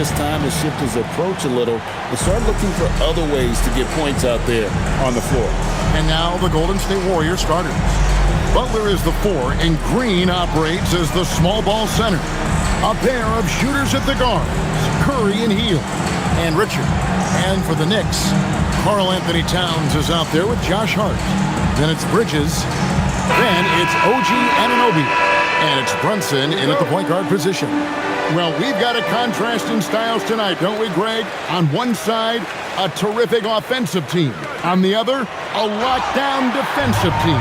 this time to shift his approach a little and start looking for other ways to get points out there on the floor. And now the Golden State Warriors starters. Butler is the 4, and Green operates as the small ball center. A pair of shooters at the guards, Curry and Hield, and Richard. And for the Knicks, Karl Anthony Towns is out there with Josh Hart. Then it's Bridges. Then it's OG Anunoby. And it's Brunson in at the point guard position. Well, we've got a contrast in styles tonight, don't we, Greg? On one side, a terrific offensive team. On the other, a lockdown defensive team.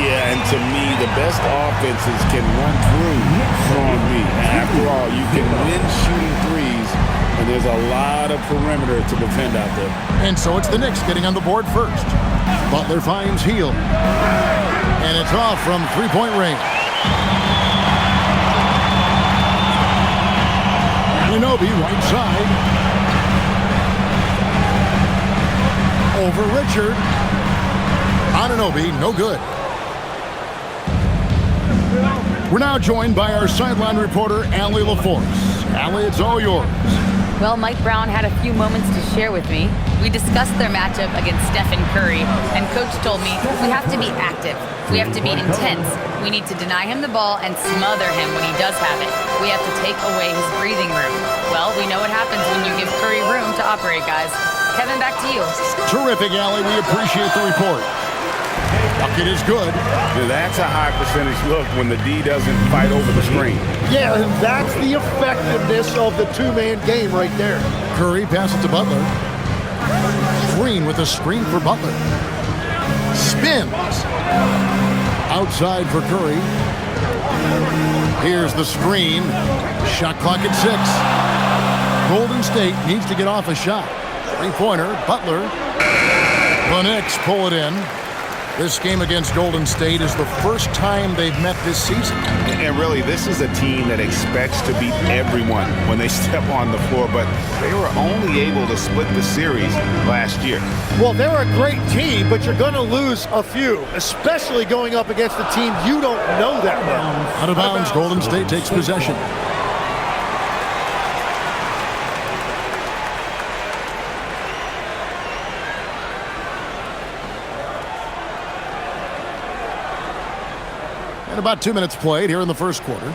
Yeah, and to me, the best offenses can run through from me. After all, you can win shooting threes, and there's a lot of perimeter to defend out there. And so it's the Knicks getting on the board first. Butler finds Hield. And it's off from three-point range. Anunoby, right side. Over Richard. Anunoby, no good. We're now joined by our sideline reporter, Allie LaForce. Allie, it's all yours. Well, Mike Brown had a few moments to share with me. We discussed their matchup against Stephen Curry, and Coach told me we have to be active. We have to be intense. We need to deny him the ball and smother him when he does have it. We have to take away his breathing room. Well, we know what happens when you give Curry room to operate, guys. Kevin, back to you. Terrific, Allie. We appreciate the report. Bucket is good. Yeah, that's a high percentage look when the D doesn't fight over the screen. Yeah, and that's the effectiveness of the two-man game right there. Curry passes to Butler. Green with a screen for Butler. Spins. Outside for Curry. Here's the screen. Shot clock at 6. Golden State needs to get off a shot. Three-pointer, Butler. The Knicks pull it in. This game against Golden State is the first time they've met this season. And really, this is a team that expects to beat everyone when they step on the floor, but they were only able to split the series last year. Well, they're a great team, but you're going to lose a few, especially going up against a team you don't know that well. Out of bounds, Golden State takes possession. And about 2 minutes played here in the first quarter.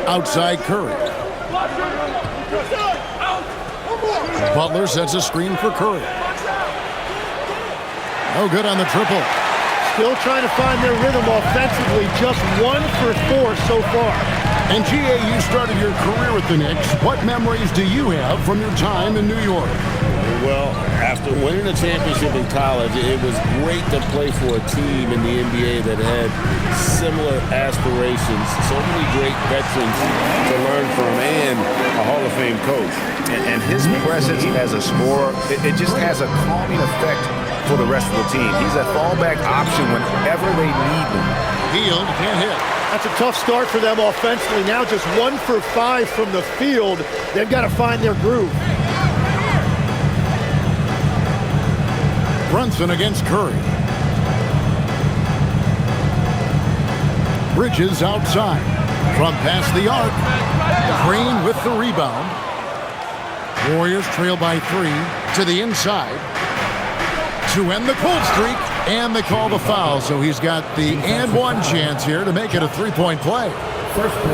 Outside Curry. Butler sets a screen for Curry. No good on the triple. Still trying to find their rhythm offensively. Just 1 for 4 so far. And GA, you started your career with the Knicks. What memories do you have from your time in New York? Well, after winning a championship in college, it was great to play for a team in the NBA that had similar aspirations. So many great veterans to learn from and a Hall of Fame coach. And his presence as a scorer, it just has a calming effect for the rest of the team. He's a fallback option whenever they need him. Hield can't hit. That's a tough start for them offensively. Now just 1 for 5 from the field. They've got to find their groove. Brunson against Curry. Bridges outside. From past the arc. Green with the rebound. Warriors trail by 3 to the inside to end the cold streak, and they call the foul, so he's got the and one chance here to make it a three-point play.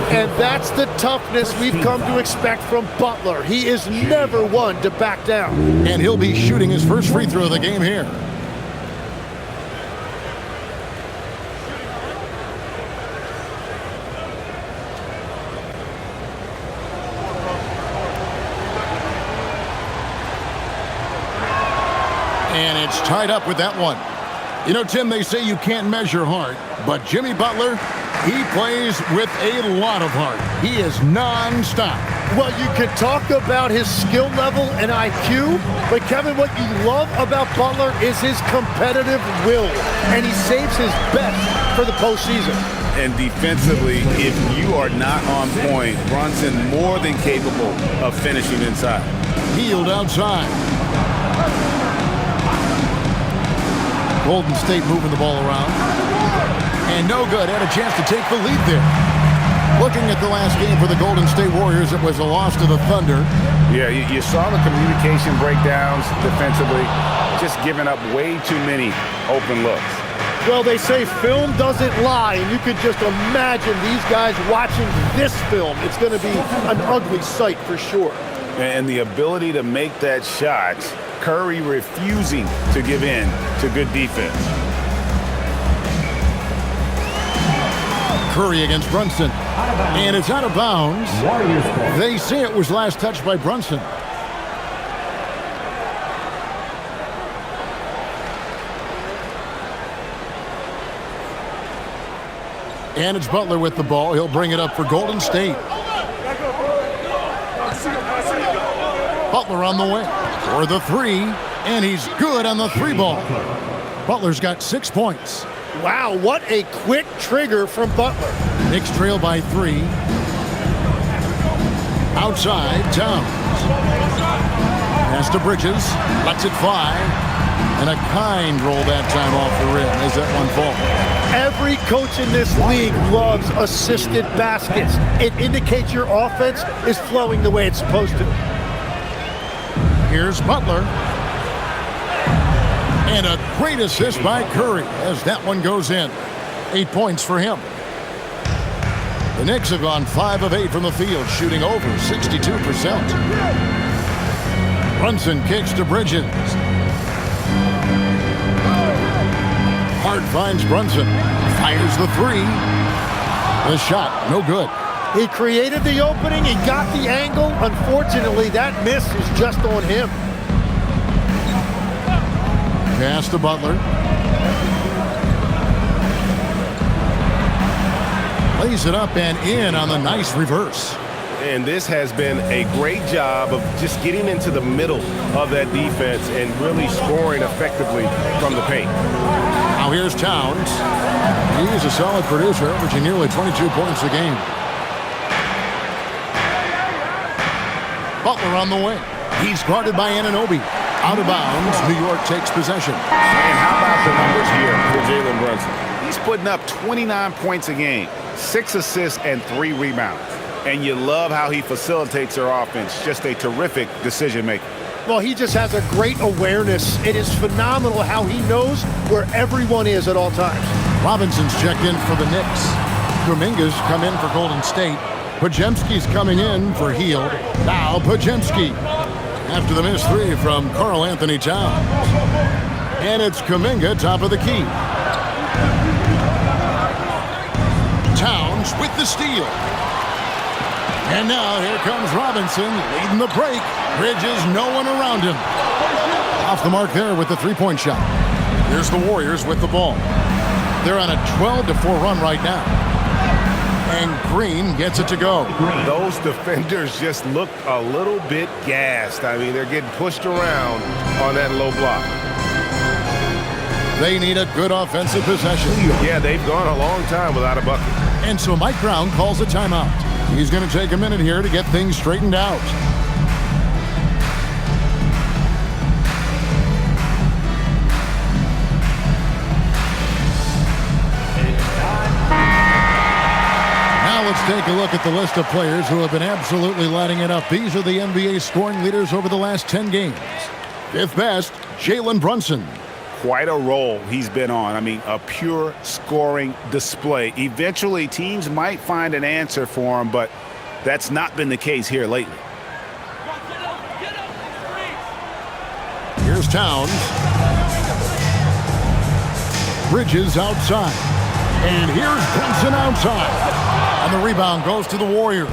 And that's the toughness we've come to expect from Butler. He is never one to back down. And he'll be shooting his first free throw of the game here. And it's tied up with that one. You know, Tim, they say you can't measure heart, but Jimmy Butler, he plays with a lot of heart. He is non-stop. Well, you can talk about his skill level and IQ, but Kevin, what you love about Butler is his competitive will, and he saves his best for the postseason. And defensively, if you are not on point, Brunson more than capable of finishing inside. Hield outside. Golden State moving the ball around. And no good. Had a chance to take the lead there. Looking at the last game for the Golden State Warriors, it was a loss to the Thunder. Yeah, you saw the communication breakdowns defensively, just giving up way too many open looks. Well, they say film doesn't lie, and you could just imagine these guys watching this film. It's going to be an ugly sight for sure. And the ability to make that shot, Curry refusing to give in to good defense. Curry against Brunson. And it's out of bounds. They say it was last touched by Brunson. And it's Butler with the ball. He'll bring it up for Golden State. Butler on the way for the three. And he's good on the three ball. Butler's got 6 points. Wow, what a quick trigger from Butler. Knicks trail by 3. Outside, Towns. Pass to Bridges. Lets it fly. And a kind roll that time off the rim as that one falls. Every coach in this league loves assisted baskets. It indicates your offense is flowing the way it's supposed to. Here's Butler. And a great assist by Curry as that one goes in. 8 points for him. The Knicks have gone 5 of 8 from the field, shooting over 62%. Brunson kicks to Bridges. Hart finds Brunson. Fires the three. The shot, no good. He created the opening. He got the angle. Unfortunately, that miss is just on him. Pass to Butler. Lays it up and in on the nice reverse. And this has been a great job of just getting into the middle of that defense and really scoring effectively from the paint. Now here's Towns. He's a solid producer, averaging nearly 22 points a game. Butler on the wing. He's guarded by Anunoby. Out of bounds, New York takes possession. And how about the numbers here for Jalen Brunson? He's putting up 29 points a game, 6 assists, and 3 rebounds. And you love how he facilitates their offense. Just a terrific decision maker. Well, he just has a great awareness. It is phenomenal how he knows where everyone is at all times. Robinson's checked in for the Knicks. Kuminga's come in for Golden State. Podziemski's coming in for Hield. Now Podziemski. After the missed 3 from Karl Anthony Towns. And it's Kuminga, top of the key. Towns with the steal. And now here comes Robinson leading the break. Bridges, no one around him. Off the mark there with the three-point shot. Here's the Warriors with the ball. They're on a 12-4 run right now. And Green gets it to go. Those defenders just look a little bit gassed. I mean, they're getting pushed around on that low block. They need a good offensive possession. Yeah, they've gone a long time without a bucket. And so Mike Brown calls a timeout. He's going to take a minute here to get things straightened out. Now let's take a look at the list of players who have been absolutely lighting it up. These are the NBA scoring leaders over the last 10 games. Fifth best, Jalen Brunson. Quite a role he's been on. I mean, a pure scoring display. Eventually, teams might find an answer for him, but that's not been the case here lately. Here's Towns. Bridges outside. And here's Brunson outside. And the rebound goes to the Warriors.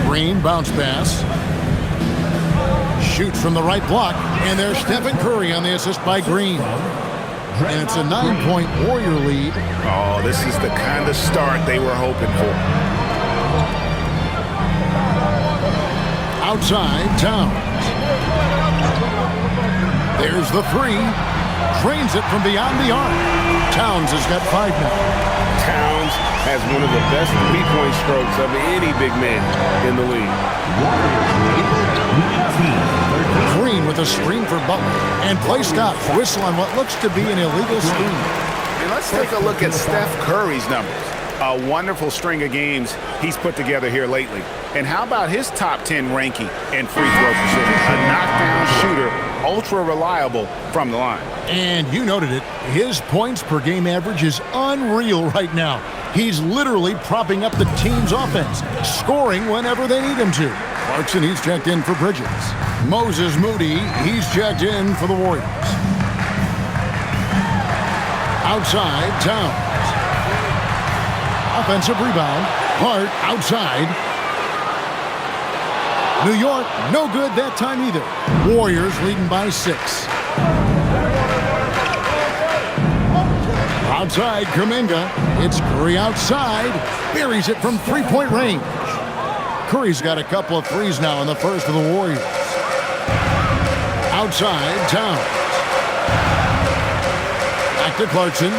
Green, bounce pass. Shoots from the right block. And there's Stephen Curry on the assist by Green. And it's a 9-point Warrior lead. Oh, this is the kind of start they were hoping for. Outside, Towns. There's the three. Drains it from beyond the arc. Towns has got 5 now. Towns has one of the best three-point strokes of any big man in the league. Green with a screen for Butler. And play stop. Whistle on what looks to be an illegal screen. And let's take a look at Steph Curry's numbers. A wonderful string of games he's put together here lately. And how about his top 10 ranking and free throw precision? A knockdown shooter, ultra reliable from the line. And you noted it. His points per game average is unreal right now. He's literally propping up the team's offense, scoring whenever they need him to. Clarkson, he's checked in for Bridges. Moses Moody, he's checked in for the Warriors. Outside, Towns. Offensive rebound. Hart outside. New York, no good that time either. Warriors leading by 6. Outside, Kuminga. It's Curry outside. Buries it from three-point range. Curry's got a couple of threes now in the first of the Warriors. Outside, Towns. Back to Clarkson.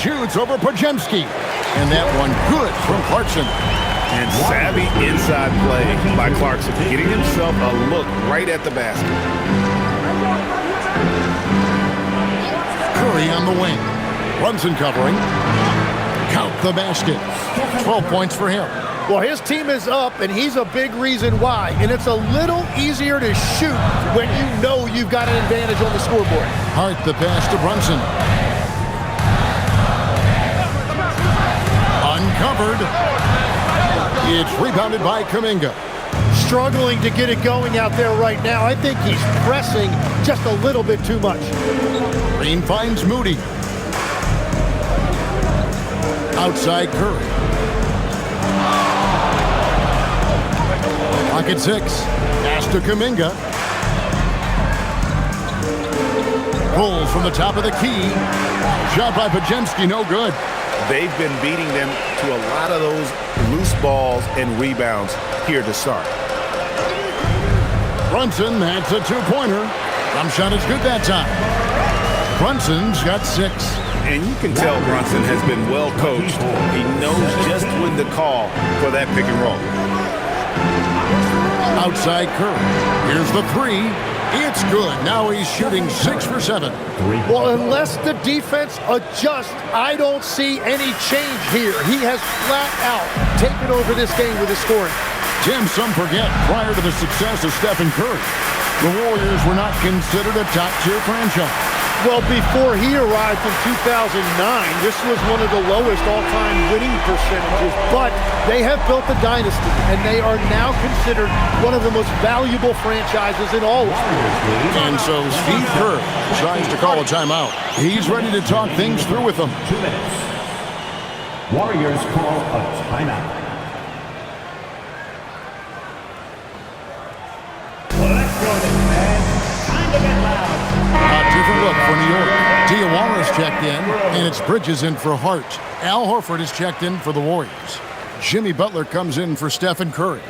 Shoots over Podziemski. And that one good from Clarkson. And savvy inside play by Clarkson, getting himself a look right at the basket. Curry on the wing. Brunson covering. Count the basket. 12 points for him. Well, his team is up, and he's a big reason why. And it's a little easier to shoot when you know you've got an advantage on the scoreboard. Hart the pass to Brunson. Uncovered. It's rebounded by Kuminga. Struggling to get it going out there right now. I think he's pressing just a little bit too much. Green finds Moody. Outside Curry. Pocket 6. Pass to Kuminga. Pulls from the top of the key. Shot by Podziemski, no good. They've been beating them to a lot of those loose balls and rebounds here to start. Brunson, that's a two-pointer. Jump shot is good that time. Brunson's got 6. And you can tell Brunson has been well coached. He knows just when to call for that pick and roll. Outside Curry. Here's the 3. It's good. Now he's shooting 6 for 7. Well, unless the defense adjusts, I don't see any change here. He has flat out taken over this game with his scoring. Tim, some forget, prior to the success of Stephen Curry, the Warriors were not considered a top-tier franchise. Well, before he arrived in 2009, this was one of the lowest all-time winning percentages, but they have built a dynasty, and they are now considered one of the most valuable franchises in all of sports. And so Steve Kerr tries to call a timeout. He's ready to talk things through with them. 2 minutes. Warriors call a timeout. Let's go, man. Time to get loud. A different look for New York. Diawara's checked in, and it's Bridges in for Hart. Al Horford is checked in for the Warriors. Jimmy Butler comes in for Stephen Curry.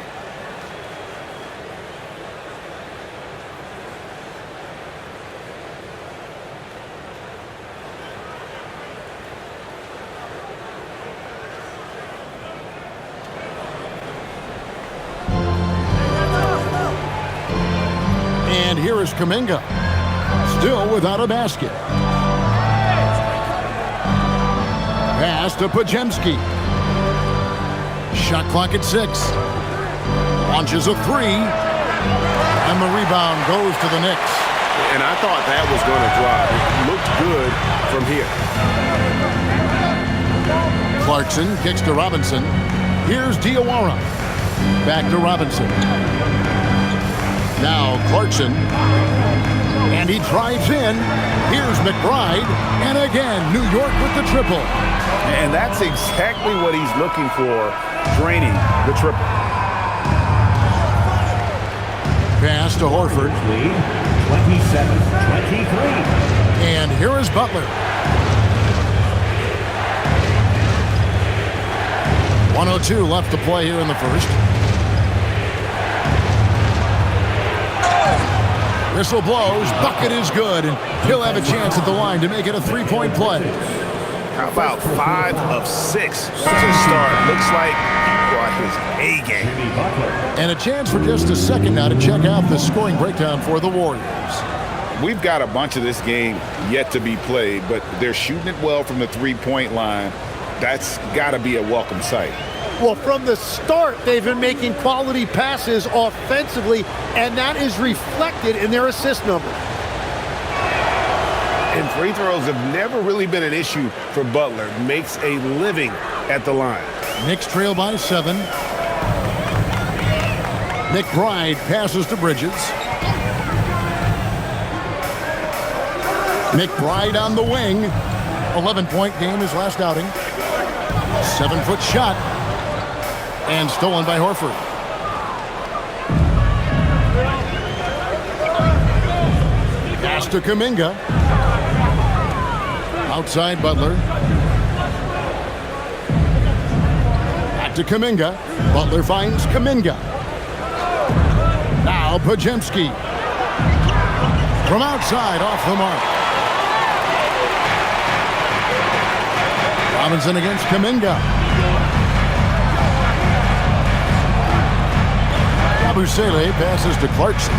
And here is Kuminga. Still without a basket. Pass to Podziemski. Shot clock at 6. Launches a 3. And the rebound goes to the Knicks. And I thought that was going to drive. It looked good from here. Clarkson kicks to Robinson. Here's Diawara. Back to Robinson. Now Clarkson. And he drives in. Here's McBride. And again, New York with the triple. And that's exactly what he's looking for, draining the triple. Pass to Horford. Lead 27-23. And here is Butler. 1:02 left to play here in the first. Whistle blows. Bucket is good. And he'll have a chance at the line to make it a 3-point play. How about 5 of 6 to start? Looks like he brought his A game. And a chance for just a second now to check out the scoring breakdown for the Warriors. We've got a bunch of this game yet to be played, but they're shooting it well from the three-point line. That's got to be a welcome sight. Well, from the start, they've been making quality passes offensively, and that is reflected in their assist number. And free throws have never really been an issue for Butler. Makes a living at the line. Knicks trail by 7. McBride passes to Bridges. McBride on the wing. 11-point game his last outing. 7-foot shot. And stolen by Horford. Pass to Kuminga. Outside Butler. Back to Kuminga. Butler finds Kuminga. Now Podziemski. From outside, off the mark. Robinson against Kuminga. Abusele passes to Clarkson.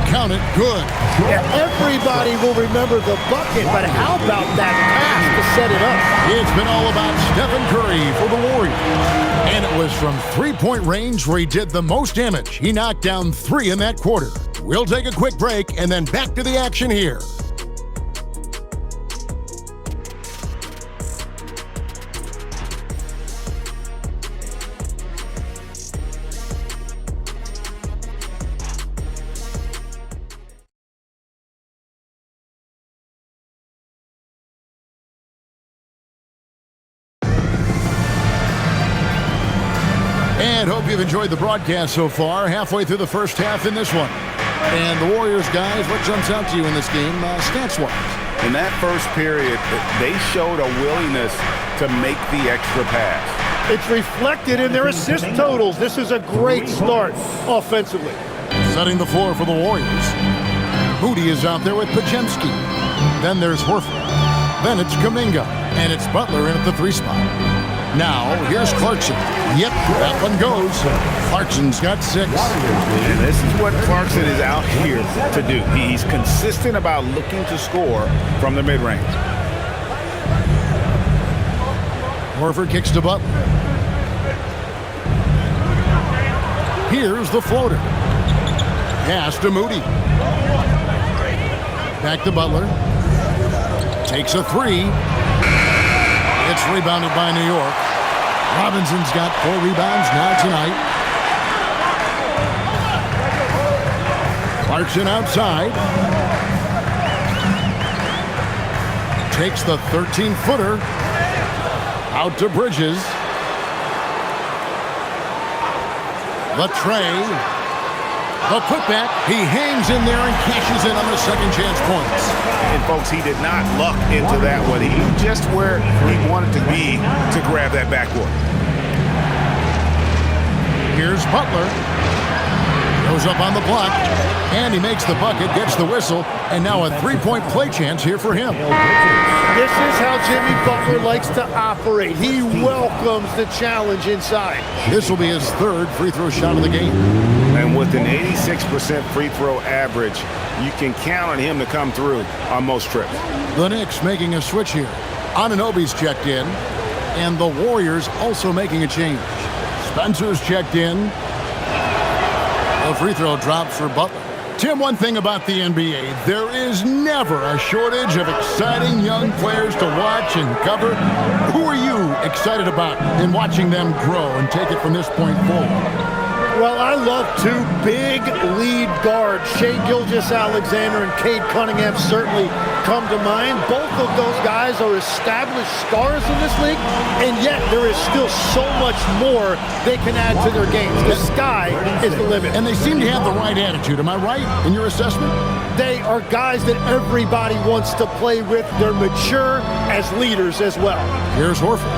Count it, good. Yeah, everybody will remember the bucket, but how about that pass to set it up? It's been all about Stephen Curry for the Warriors. And it was from three-point range where he did the most damage. He knocked down 3 in that quarter. We'll take a quick break and then back to the action here. And hope you've enjoyed the broadcast so far. Halfway through the first half in this one. And the Warriors, guys, what jumps out to you in this game, stats-wise? In that first period, they showed a willingness to make the extra pass. It's reflected in their assist totals. This is a great start offensively. Setting the floor for the Warriors. Moody is out there with Podziemski. Then there's Horford. Then it's Kuminga. And it's Butler in at the 3 spot. Now, here's Clarkson. Yep, that one goes. Clarkson's got 6. And this is what Clarkson is out here to do. He's consistent about looking to score from the mid-range. Horford kicks to Butler. Here's the floater. Pass to Moody. Back to Butler. Takes a 3. It's rebounded by New York. Robinson's got 4 rebounds now tonight. Clarkson outside. Takes the 13-footer. Out to Bridges. The tray. The putback. He hangs in there and cashes in on the second chance points. And folks, he did not luck into that one. He knew just where he wanted to be to grab that backboard. Here's Butler. Goes up on the block, and he makes the bucket, gets the whistle, and now a 3-point play chance here for him. This is how Jimmy Butler likes to operate. He welcomes the challenge inside. This will be his 3rd free throw shot of the game. And with an 86% free throw average, you can count on him to come through on most trips. The Knicks making a switch here. Anunoby's checked in, and the Warriors also making a change. Spencer's checked in. The free throw drops for Butler. Tim, one thing about the NBA, there is never a shortage of exciting young players to watch and cover. Who are you excited about in watching them grow and take it from this point forward? Well, I love 2 big lead guards. Shai Gilgeous-Alexander and Cade Cunningham certainly come to mind. Both of those guys are established stars in this league, and yet there is still so much more they can add to their games. The sky is the limit. And they seem to have the right attitude. Am I right in your assessment? They are guys that everybody wants to play with. They're mature as leaders as well. Here's Horford.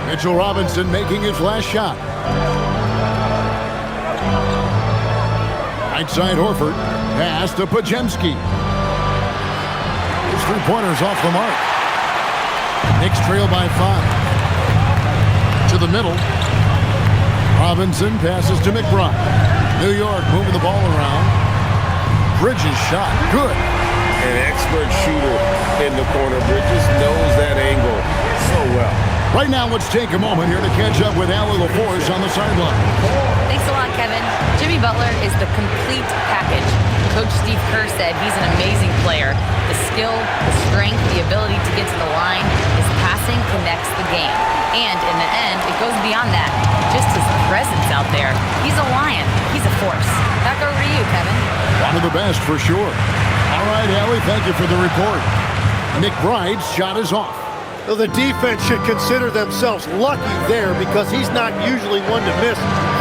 Mitchell Robinson making his last shot. Right side Horford. Pass to Podziemski. His 3-pointers off the mark. Knicks trail by 5. To the middle. Robinson passes to McBride. New York moving the ball around. Bridges shot. Good. An expert shooter in the corner. Bridges knows that angle so well. Right now, let's take a moment here to catch up with Allie LaForce on the sideline. Thanks a lot, Kevin. Jimmy Butler is the complete package. Coach Steve Kerr said he's an amazing player. The skill, the strength, the ability to get to the line, his passing connects the game. And in the end, it goes beyond that. Just his presence out there. He's a lion. He's a force. Back over to you, Kevin. One of the best for sure. All right, Allie, thank you for the report. McBride's shot is off. Well, the defense should consider themselves lucky there because he's not usually one to miss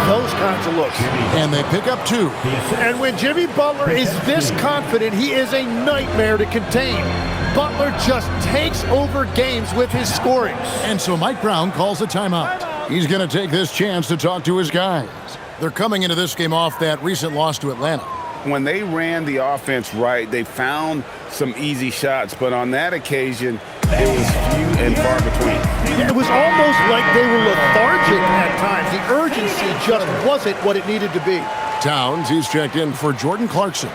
those kinds of looks. And they pick up 2. And when Jimmy Butler is this confident, he is a nightmare to contain. Butler just takes over games with his scoring. And so Mike Brown calls a timeout. He's going to take this chance to talk to his guys. They're coming into this game off that recent loss to Atlanta. When they ran the offense right, they found some easy shots, but on that occasion, it was few and far between. It was almost like they were lethargic at times. The urgency just wasn't what it needed to be. Towns, he's checked in for Jordan Clarkson.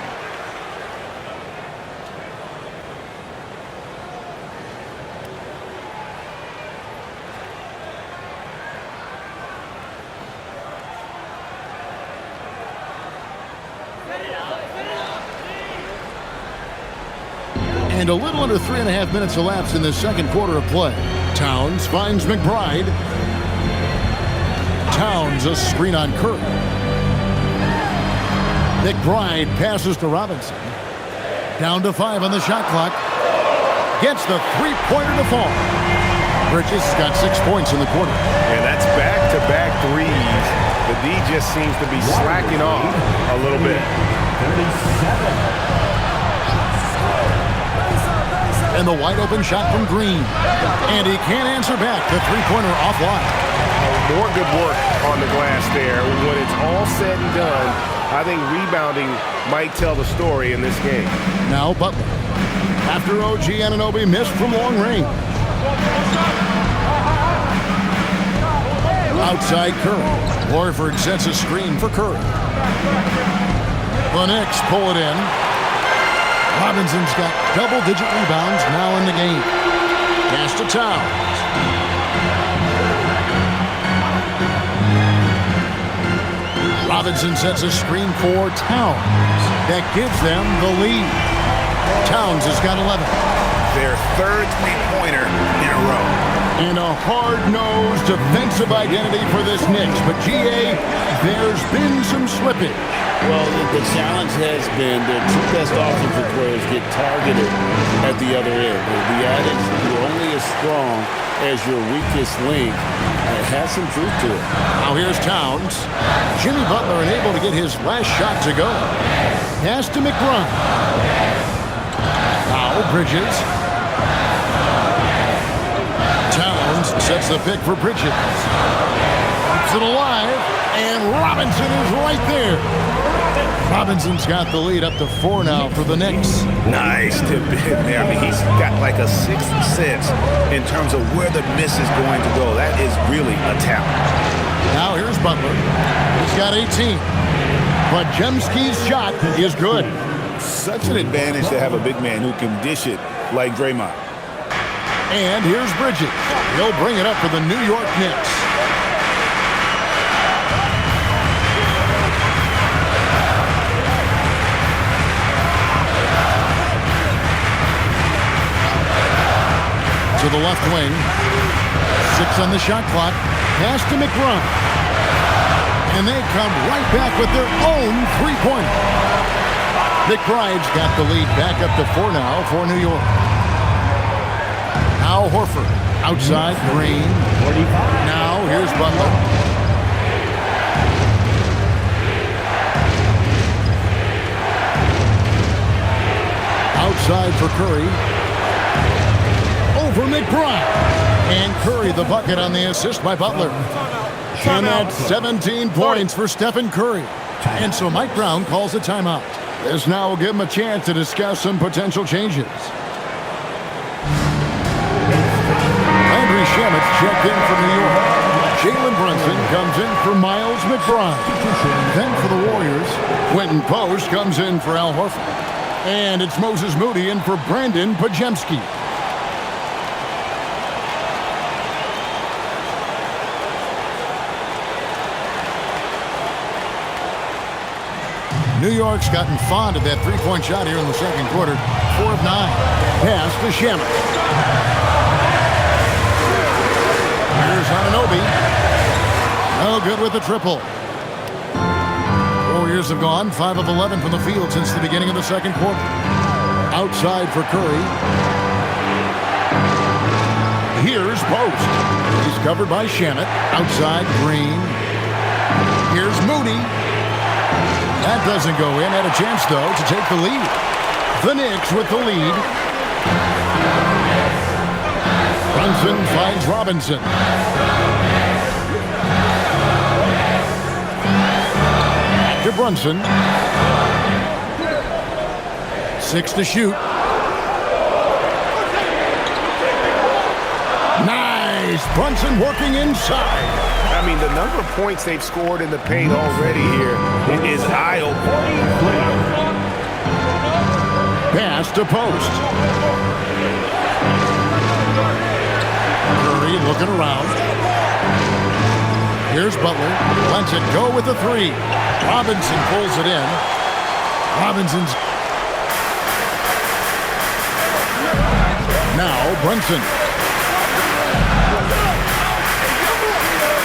And a little under 3.5 minutes elapsed in the second quarter of play. Towns finds McBride. Towns a screen on Curry. McBride passes to Robinson. Down to 5 on the shot clock. Gets the three-pointer to fall. Bridges got 6 points in the quarter. And that's back-to-back threes. The D just seems to be slacking off a little bit. 37. And the wide-open shot from Green. And he can't answer back. The three-pointer offline. More good work on the glass there. When it's all said and done, I think rebounding might tell the story in this game. Now Butler. After OG Anunoby missed from long range. Outside Curry. Horford sets a screen for Curry. The Knicks pull it in. Robinson's got double-digit rebounds now in the game. Pass to Towns. Robinson sets a screen for Towns. That gives them the lead. Towns has got 11. Their third three-pointer in a row. And a hard-nosed defensive identity for this Knicks. But, GA, there's been some slippage. Well, the challenge has been their two best offensive players get targeted at the other end. The adage, you're only as strong as your weakest link. It has some truth to it. Now here's Towns. Jimmy Butler unable to get his last shot to go. Pass to McBride. Now Bridges. Towns sets the pick for Bridges. Keeps it alive. And Robinson is right there. Robinson's got the lead up to 4 now for the Knicks. Nice tip in there. I mean, he's got like a sixth sense in terms of where the miss is going to go. That is really a talent. Now here's Butler. He's got 18. But Jemski's shot is good. Such an advantage to have a big man who can dish it like Draymond. And here's Bridges. He'll bring it up for the New York Knicks. To the left wing. 6 on the shot clock. Pass to McBride. And they come right back with their own three-pointer. McBride's got the lead back up to 4 now for New York. Now Horford. Outside Green. Now here's Butler. Outside for Curry. For McBride. And Curry the bucket on the assist by Butler. And that's 17 points for Stephen Curry. And so Mike Brown calls a timeout. This now will give him a chance to discuss some potential changes. Landry Shamet's checked in for New York. Jalen Brunson comes in for Miles McBride. Then for the Warriors, Quentin Post comes in for Al Horford. And it's Moses Moody in for Brandon Pajemski. New York's gotten fond of that three-point shot here in the second quarter. 4 of 9. Pass to Shamet. Here's Anunoby. No good with the triple. Warriors have gone 5 of 11 from the field since the beginning of the second quarter. Outside for Curry. Here's Post. He's covered by Shamet. Outside, Green. Here's Moody. That doesn't go in. Had a chance, though, to take the lead. The Knicks with the lead. Brunson finds Robinson. To Brunson. 6 to shoot. Nice. Brunson working inside. I mean, the number of points they've scored in the paint already here is eye-opening. Pass to Post. Curry looking around. Here's Butler. Lets it go with the 3. Robinson pulls it in. Robinson's. Now Brunson.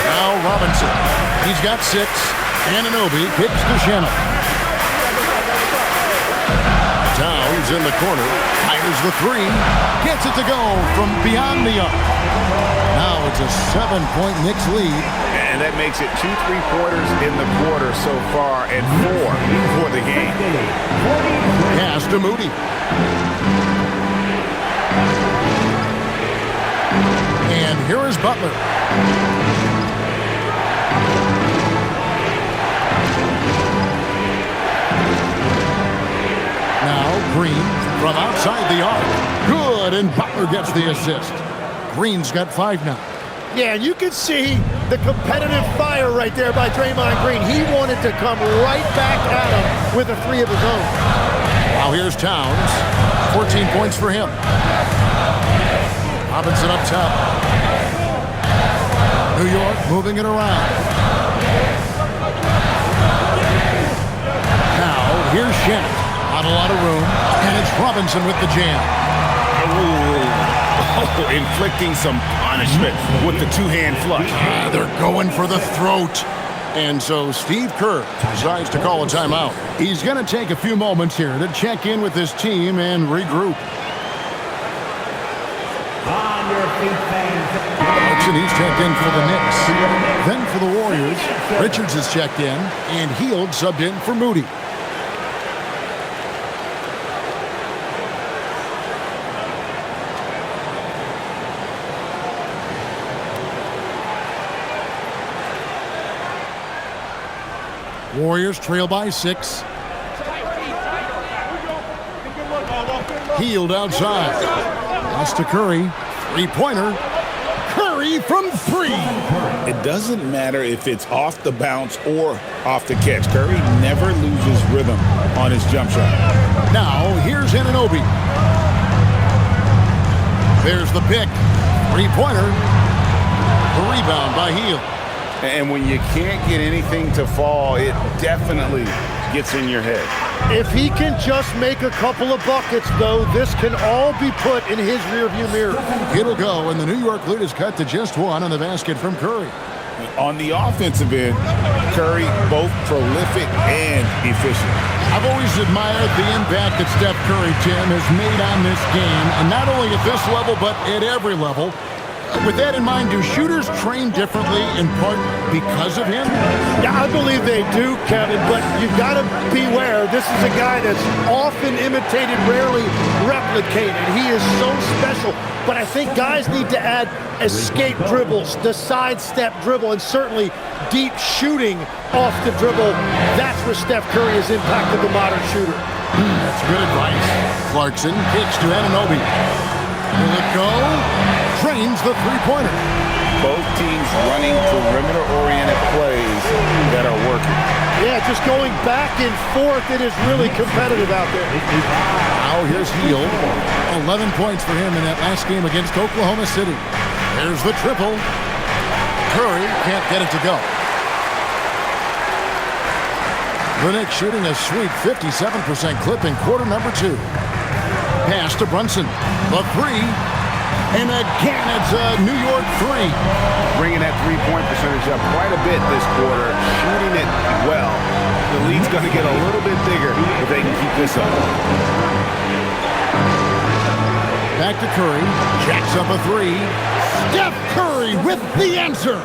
Now Robinson. He's got 6. Anunoby kicks to Shannon. Towns in the corner. Fires the 3. Gets it to go from beyond the arc. Now it's a 7-point Knicks lead. And that makes it 2 3-pointers in the quarter so far and 4 for the game. Pass to Moody. And here is Butler. Now Green from outside the arc. Good, and Butler gets the assist. Green's got 5 now. Yeah, and you can see the competitive fire right there by Draymond Green. He wanted to come right back at him with a 3 of his own. Now here's Towns. 14 points for him. Robinson up top. New York moving it around. Now here's Shannon. Not a lot of room. And it's Robinson with the jam. Inflicting some punishment with the 2-hand flush. They're going for the throat. And so Steve Kerr decides to call a timeout. He's going to take a few moments here to check in with his team and regroup. Clarkson, he's checked in for the Knicks. Then for the Warriors, Richards is checked in, and Hield subbed in for Moody. Warriors trail by 6. Hield outside. Pass to Curry. 3-pointer. Curry from 3. It doesn't matter if it's off the bounce or off the catch. Curry never loses rhythm on his jump shot. Now here's Anunoby. There's the pick. 3-pointer. The rebound by Hield. And when you can't get anything to fall, it definitely gets in your head. If he can just make a couple of buckets, though, this can all be put in his rearview mirror. It'll go, and the New York lead is cut to just 1 on the basket from Curry. On the offensive end, Curry both prolific and efficient. I've always admired the impact that Steph Curry, Tim, has made on this game, and not only at this level, but at every level. With that in mind, do shooters train differently in part because of him? Yeah, I believe they do, Kevin, but you've got to beware. This is a guy that's often imitated, rarely replicated. He is so special, but I think guys need to add escape dribbles, the sidestep dribble, and certainly deep shooting off the dribble. That's where Steph Curry has impacted the modern shooter. That's good advice. Clarkson kicks to Anunoby. Will it go? Trains the 3-pointer. Both teams running perimeter-oriented plays that are working. Yeah, just going back and forth. It is really competitive out there. Now here's Hield. 11 points for him in that last game against Oklahoma City. There's the triple. Curry can't get it to go. The Knicks shooting a sweet 57% clip in quarter number 2. Pass to Brunson. The three. And again, it's a New York three. Bringing that three-point percentage up quite a bit this quarter. Shooting it well. The lead's going to get a little bit bigger if they can keep this up. Back to Curry. Jacks up a three. Steph Curry with the answer.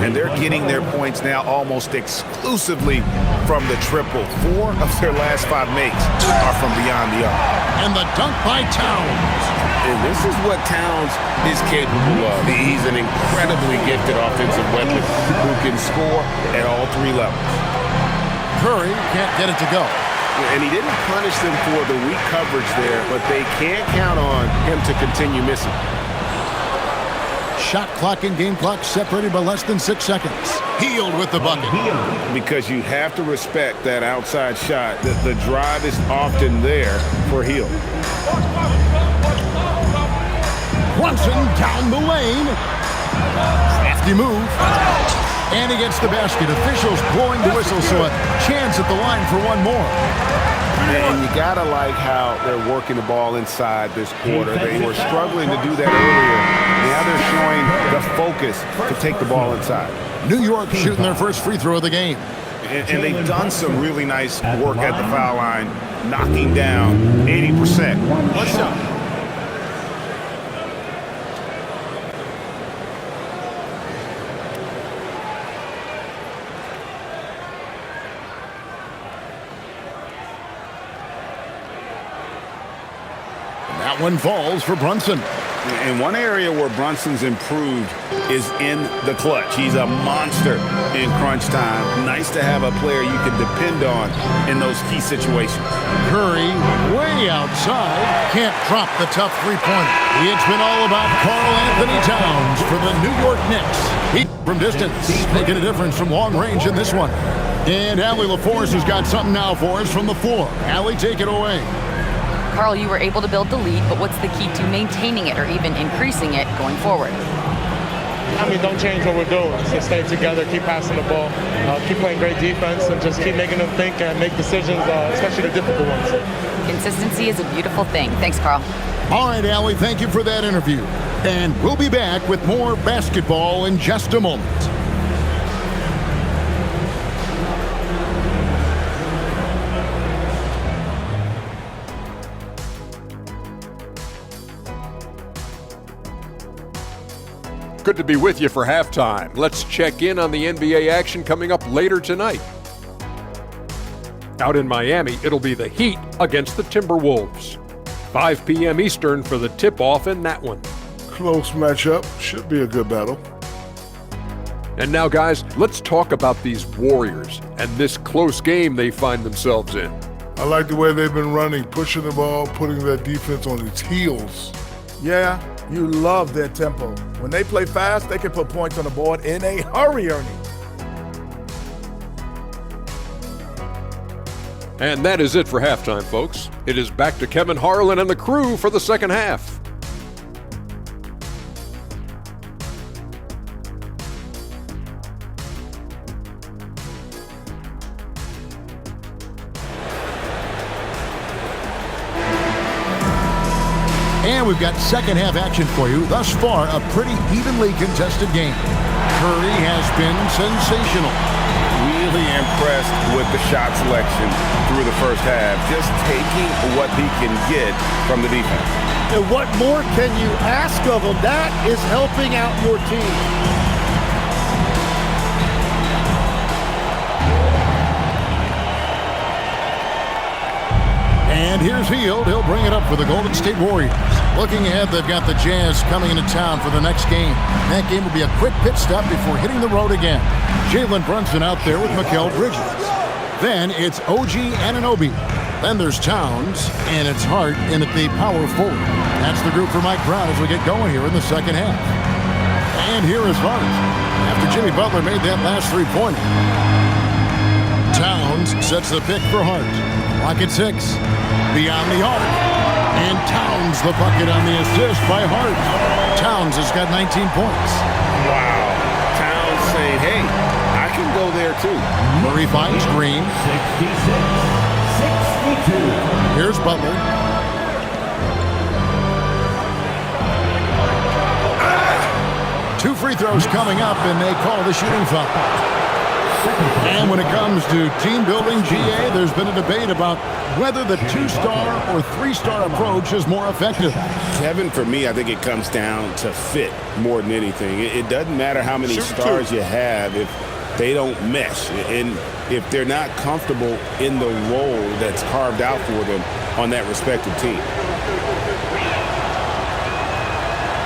And they're getting their points now almost exclusively from the triple. 4 of their last 5 makes are from beyond the arc. And the dunk by Towns. And this is what Towns is capable of. He's an incredibly gifted offensive weapon who can score at all 3 levels. Curry can't get it to go. And he didn't punish them for the weak coverage there, but they can't count on him to continue missing. Shot clock and game clock separated by less than 6 seconds. Hield with the bucket. Because you have to respect that outside shot. The drive is often there for Hield. Brunson down the lane. Crafty move. And he gets the basket. Officials blowing the whistle, so a chance at the line for one more. And you gotta like how they're working the ball inside this quarter. They were struggling to do that earlier. Now they're showing the focus to take the ball inside. New York shooting their first free throw of the game. And they've done some really nice work at the foul line, knocking down 80%. What's up? That one falls for Brunson. And one area where Brunson's improved is in the clutch. He's a monster in crunch time. Nice to have a player you can depend on in those key situations. Curry way outside. Can't drop the tough three-pointer. It's been all about Karl Anthony Towns for the New York Knicks. He from distance, making a difference from long range in this one. And Allie LaForce has got something now for us from the floor. Allie, take it away. Karl, you were able to build the lead, but what's the key to maintaining it or even increasing it going forward? I mean, don't change what we're doing. So stay together, keep passing the ball, keep playing great defense, and just keep making them think and make decisions, especially the difficult ones. Consistency is a beautiful thing. Thanks, Karl. All right, Allie, thank you for that interview. And we'll be back with more basketball in just a moment. Good to be with you for halftime. Let's check in on the NBA action coming up later tonight. Out in Miami, it'll be the Heat against the Timberwolves. 5 p.m. Eastern for the tip-off in that one. Close matchup. Should be a good battle. And now, guys, let's talk about these Warriors and this close game they find themselves in. I like the way they've been running, pushing the ball, putting that defense on its heels. Yeah, you love their tempo. When they play fast, they can put points on the board in a hurry, Ernie. And that is it for halftime, folks. It is back to Kevin Harlan and the crew for the second half. And we've got second half action for you. Thus far, a pretty evenly contested game. Curry has been sensational. Really impressed with the shot selection through the first half. Just taking what he can get from the defense. And what more can you ask of him? That is helping out your team. And here's Hield. He'll bring it up for the Golden State Warriors. Looking ahead, they've got the Jazz coming into town for the next game. That game will be a quick pit stop before hitting the road again. Jalen Brunson out there with Mikal Bridges. Then it's OG Anunoby. Then there's Towns, and it's Hart in at the power forward. That's the group for Mike Brown as we get going here in the second half. And here is Hart. After Jimmy Butler made that last three-pointer. Towns sets the pick for Hart. Clock at 6. Beyond the arc. And Towns the bucket on the assist by Hart. Towns has got 19 points. Wow. Towns saying, hey, I can go there too. Murray finds Green. 66-62. Here's Butler. Two free throws coming up, and they call the shooting foul. And when it comes to team building, GA, there's been a debate about whether the two-star or three-star approach is more effective. Kevin, for me, I think it comes down to fit more than anything. It doesn't matter how many stars you have if they don't mesh. And if they're not comfortable in the role that's carved out for them on that respective team.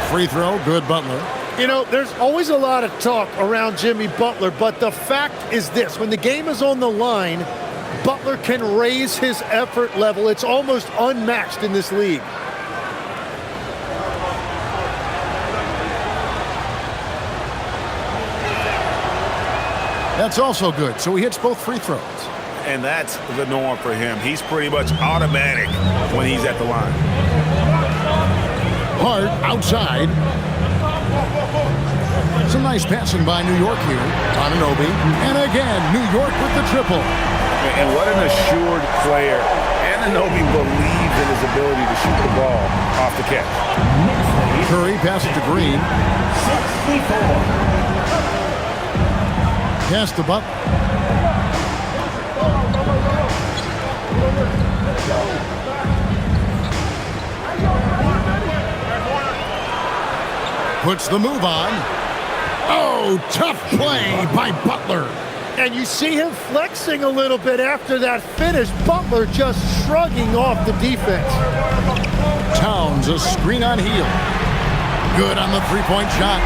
Free throw, good Butler. You know, there's always a lot of talk around Jimmy Butler, but the fact is this. When the game is on the line, Butler can raise his effort level. It's almost unmatched in this league. That's also good. So he hits both free throws. And that's the norm for him. He's pretty much automatic when he's at the line. Hart outside. Some nice passing by New York here. Anunoby. And again, New York with the triple. And what an assured player. Anunoby believes in his ability to shoot the ball off the catch. Curry passes to Green. 64. Pass to Butler. Puts the move on. Oh, tough play by Butler. And you see him flexing a little bit after that finish. Butler just shrugging off the defense. Towns, a screen on heel. Good on the three-point shot.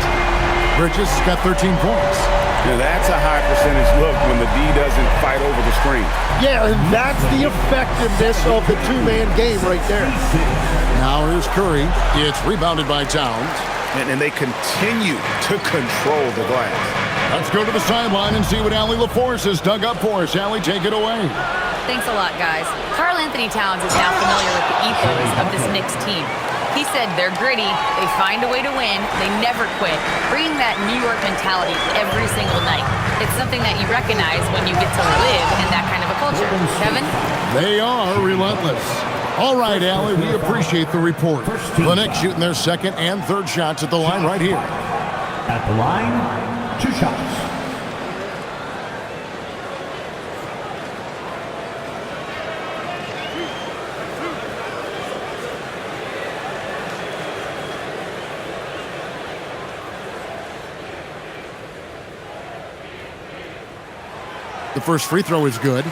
Bridges got 13 points. Now that's a high percentage look when the D doesn't fight over the screen. Yeah, and that's the effectiveness of the two-man game right there. Now here's Curry. It's rebounded by Towns. And they continue to control the glass. Let's go to the sideline and see what Allie LaForce has dug up for us. Allie, take it away. Thanks a lot, guys. Karl Anthony Towns is now familiar with the ethos of this Knicks team. He said they're gritty, they find a way to win, they never quit, bringing that New York mentality every single night. It's something that you recognize when you get to live in that kind of a culture. Kevin? They are relentless. All right, Allie, we appreciate the report. The Knicks shooting their second and third shots at the line right here. At the line, 2 shots. The first free throw is good.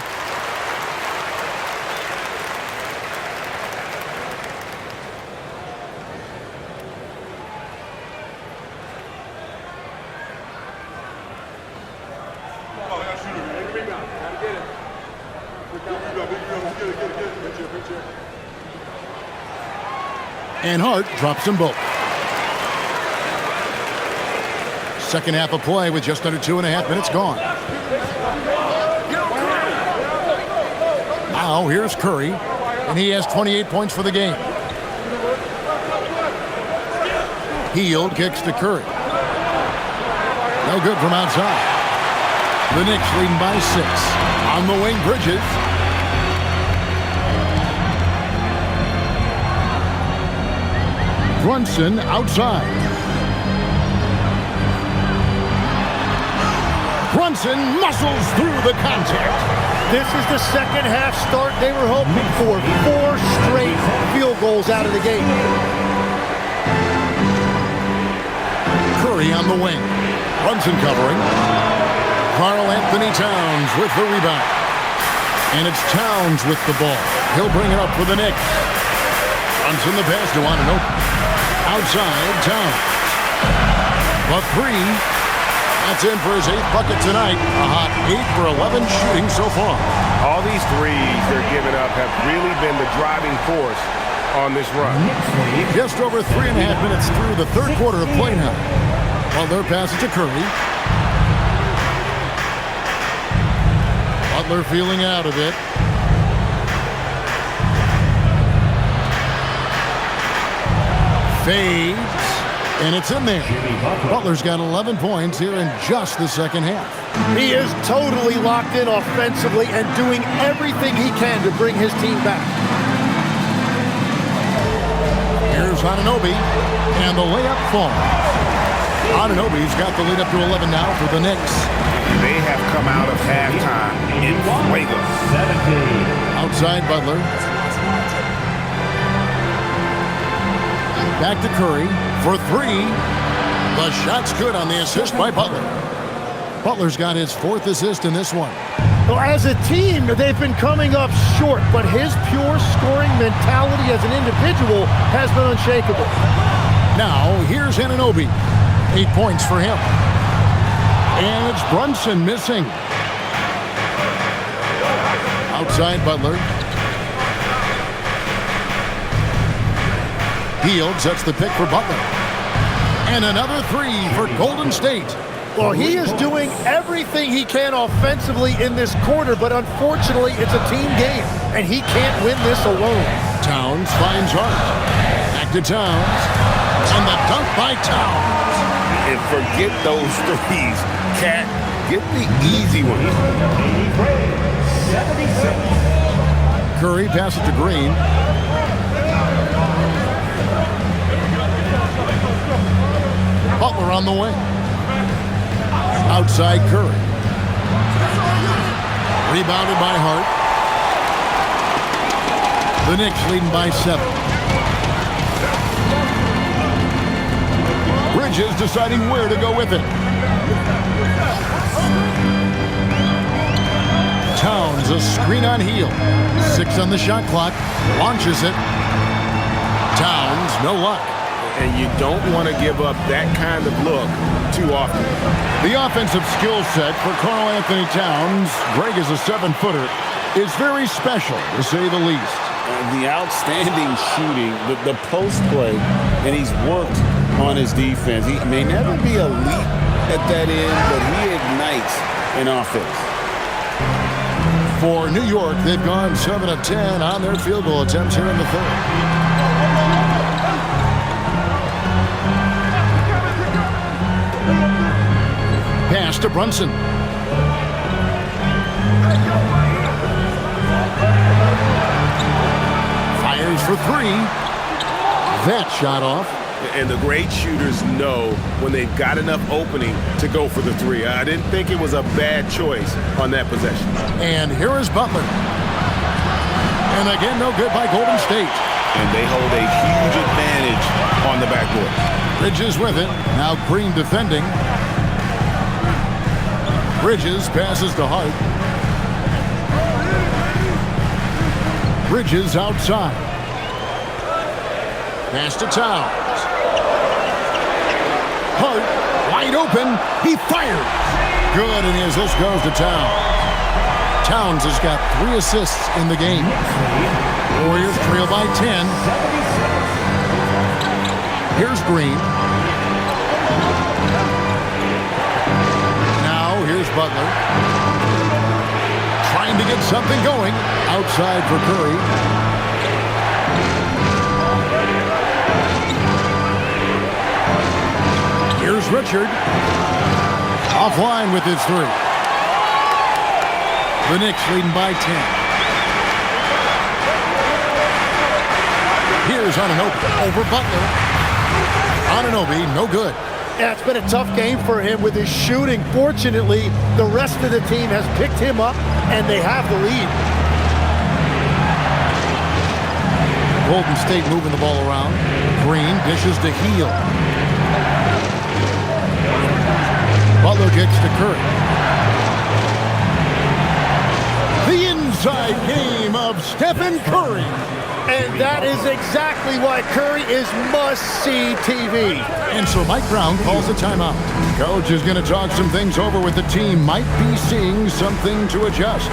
And Hart drops them both. Second half of play with just under 2.5 minutes gone. Now here's Curry, and he has 28 points for the game. Hield kicks to Curry. No good from outside. The Knicks leading by 6. On the wing, Bridges. Brunson outside. Brunson muscles through the contact. This is the second half start they were hoping for. 4 straight field goals out of the game. Curry on the wing. Brunson covering. Karl Anthony Towns with the rebound. And it's Towns with the ball. He'll bring it up for the Knicks. Brunson the pass to Anunoby. Outside, Towns. But 3. That's in for his 8th bucket tonight. A hot 8 for 11 shooting so far. All these threes they're giving up have really been the driving force on this run. Just over 3.5 minutes through the third quarter of play now. Butler passes to Curry. Butler feeling out of it. Fades. And it's in there. Butler's got 11 points here in just the second half. He is totally locked in offensively and doing everything he can to bring his team back. Here's Anunoby, and the layup falls. Anunoby's got the lead up to 11 now for the Knicks. They have come out of halftime in fuego. Outside Butler. Back to Curry for three. The shot's good on the assist by Butler. Butler's got his 4th assist in this one. Well, as a team, they've been coming up short, but his pure scoring mentality as an individual has been unshakable. Now, here's Anunoby. 8 points for him. And it's Brunson missing. Outside Butler. Hield sets the pick for Butler. And another three for Golden State. Well, he is doing everything he can offensively in this quarter, but unfortunately, it's a team game, and he can't win this alone. Towns finds Hart. Back to Towns. And the dunk by Towns. And forget those threes. Cat, get the easy one. Curry passes to Green. Butler on the wing. Outside Curry. Rebounded by Hart. The Knicks leading by 7. Bridges deciding where to go with it. Towns a screen on Hield. 6 on the shot clock. Launches it. Towns, no luck. And you don't want to give up that kind of look too often. The offensive skill set for Karl Anthony Towns, Greg is a 7-footer, is very special, to say the least. The outstanding shooting, the post play, and he's worked on his defense. He may never be elite at that end, but he ignites an offense. For New York, they've gone 7 of 10 on their field goal attempts here in the third. Pass to Brunson. Fires for 3. That shot off. And the great shooters know when they've got enough opening to go for the 3. I didn't think it was a bad choice on that possession. And here is Butler. And again, no good by Golden State. And they hold a huge advantage on the backboard. Bridges with it. Now Green defending. Bridges passes to Hart. Bridges outside. Pass to Towns. Hart wide open. He fires. Good, and his assist goes to Towns. Towns has got 3 assists in the game. Warriors trail by 10. Here's Green. Here's Butler. Trying to get something going. Outside for Curry. Here's Richard. Offline with his 3. The Knicks leading by 10. Here's Anunoby over Butler. Anunoby, no good. Yeah, it's been a tough game for him with his shooting. Fortunately, the rest of the team has picked him up, and they have the lead. Golden State moving the ball around. Green dishes to Hield. Butler kicks to Curry. The inside game of Stephen Curry. And that is exactly why Curry is must-see TV. And so Mike Brown calls a timeout. Coach is going to talk some things over with the team. Might be seeing something to adjust.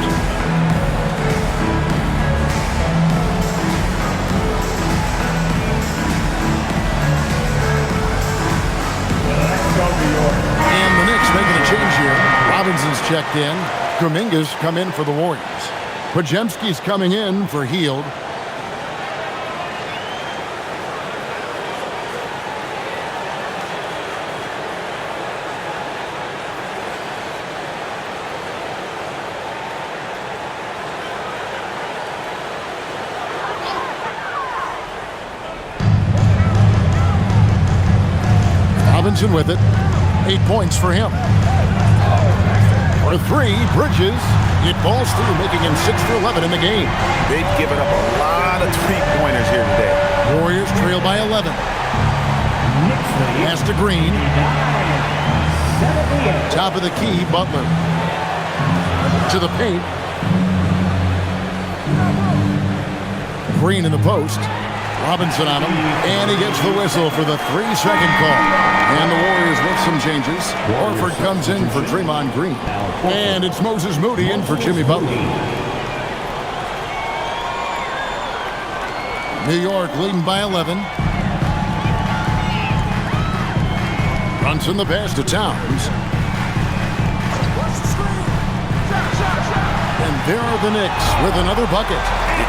That's going to be Robinson's checked in. Kuminga's come in for the Warriors. Podziemski's coming in for Hield. Robinson with it. 8 points for him. For 3, Bridges. It balls through, making him 6 for 11 in the game. They've given up a lot of three-pointers here today. Warriors trail by 11. Pass to Green. Top of the key, Butler. To the paint. Green in the post. Robinson on him, and he gets the whistle for the 3-second call. And the Warriors with some changes. Horford comes in for Draymond Green. And it's Moses Moody in for Jimmy Butler. New York leading by 11. Brunson the pass to Towns. And there are the Knicks with another bucket.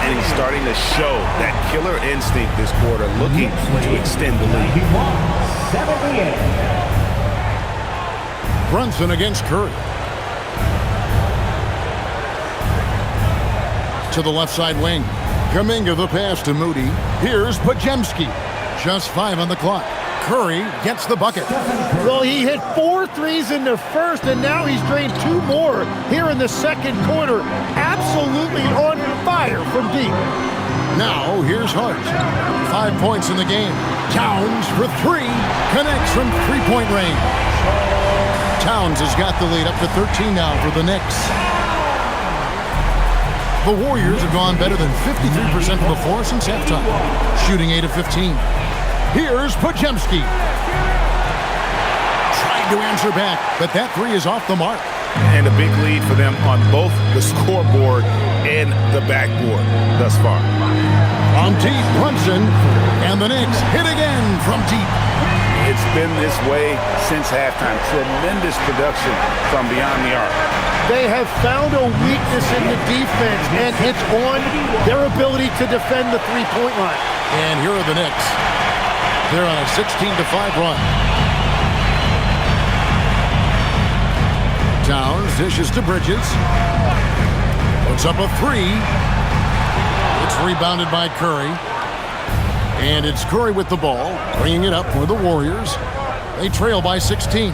And he's starting to show that killer instinct this quarter, looking to extend the lead. Brunson against Curry. To the left side wing. Kuminga the pass to Moody. Here's Podziemski. Just 5 on the clock. Curry gets the bucket. Well, he hit 4 threes in the first, and now he's drained 2 more here in the second quarter. Absolutely on fire from deep. Now, here's Hart. 5 points in the game. Towns for 3. Connects from three-point range. Towns has got the lead up to 13 now for the Knicks. The Warriors have gone better than 53% from the floor since halftime, shooting 8 of 15. Here's Podziemski. Tried to answer back, but that 3 is off the mark. And a big lead for them on both the scoreboard and the backboard thus far. From deep, Brunson, and the Knicks hit again from deep. It's been this way since halftime. Tremendous production from beyond the arc. They have found a weakness in the defense, and it's on their ability to defend the three-point line. And here are the Knicks. They're on a 16-5 run. Towns dishes to Bridges. Puts up a 3. It's rebounded by Curry. And it's Curry with the ball, bringing it up for the Warriors. They trail by 16.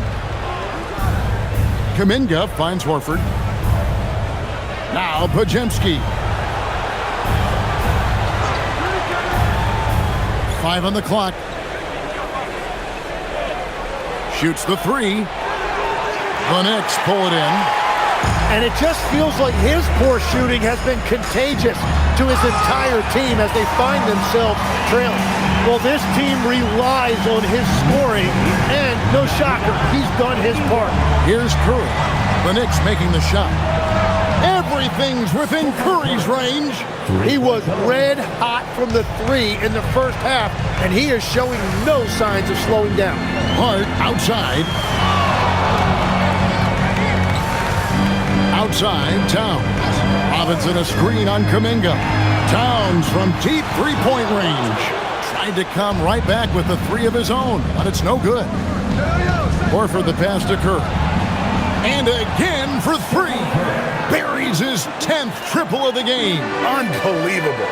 Kuminga finds Horford. Now Podziemski. 5 on the clock. Shoots the 3. The Knicks pull it in. And it just feels like his poor shooting has been contagious to his entire team as they find themselves trailing. Well, this team relies on his scoring, and no shocker, he's done his part. Here's Curry. The Knicks making the shot. Everything's within Curry's range. He was red hot from the 3 in the first half, and he is showing no signs of slowing down. Hart outside. Outside, Towns. Robinson a screen on Kuminga. Towns from deep three-point range. Tried to come right back with the 3 of his own, but it's no good. Horford the pass to Curry. And again for 3. Buries his 10th triple of the game. Unbelievable.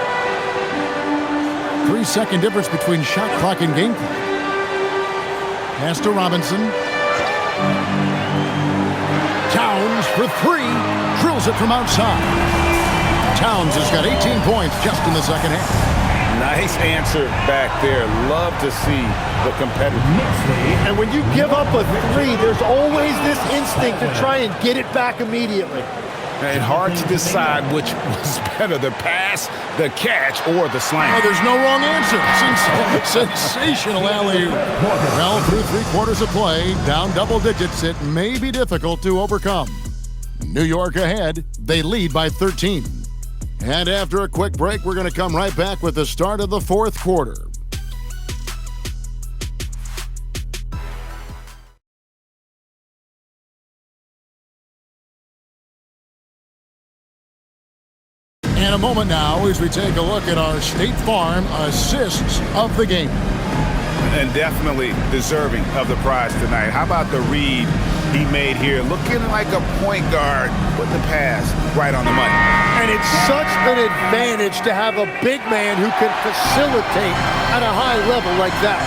3-second difference between shot clock and game clock. Pass to Robinson. Towns for 3. Drills it from outside. Towns has got 18 points just in the second half. Nice answer back there. Love to see the competitiveness. And when you give up a 3, there's always this instinct to try and get it back immediately. And hard to decide which was better, the pass, the catch, or the slam. Oh, there's no wrong answer. Sensational alley-oop. Well, through 3 quarters of play, down double digits, it may be difficult to overcome. New York ahead. They lead by 13. And after a quick break, we're going to come right back with the start of the 4th quarter. And a moment now as we take a look at our State Farm assists of the game. And definitely deserving of the prize tonight. How about the read he made here? Looking like a point guard, put the pass right on the money. And it's such an advantage to have a big man who can facilitate at a high level like that.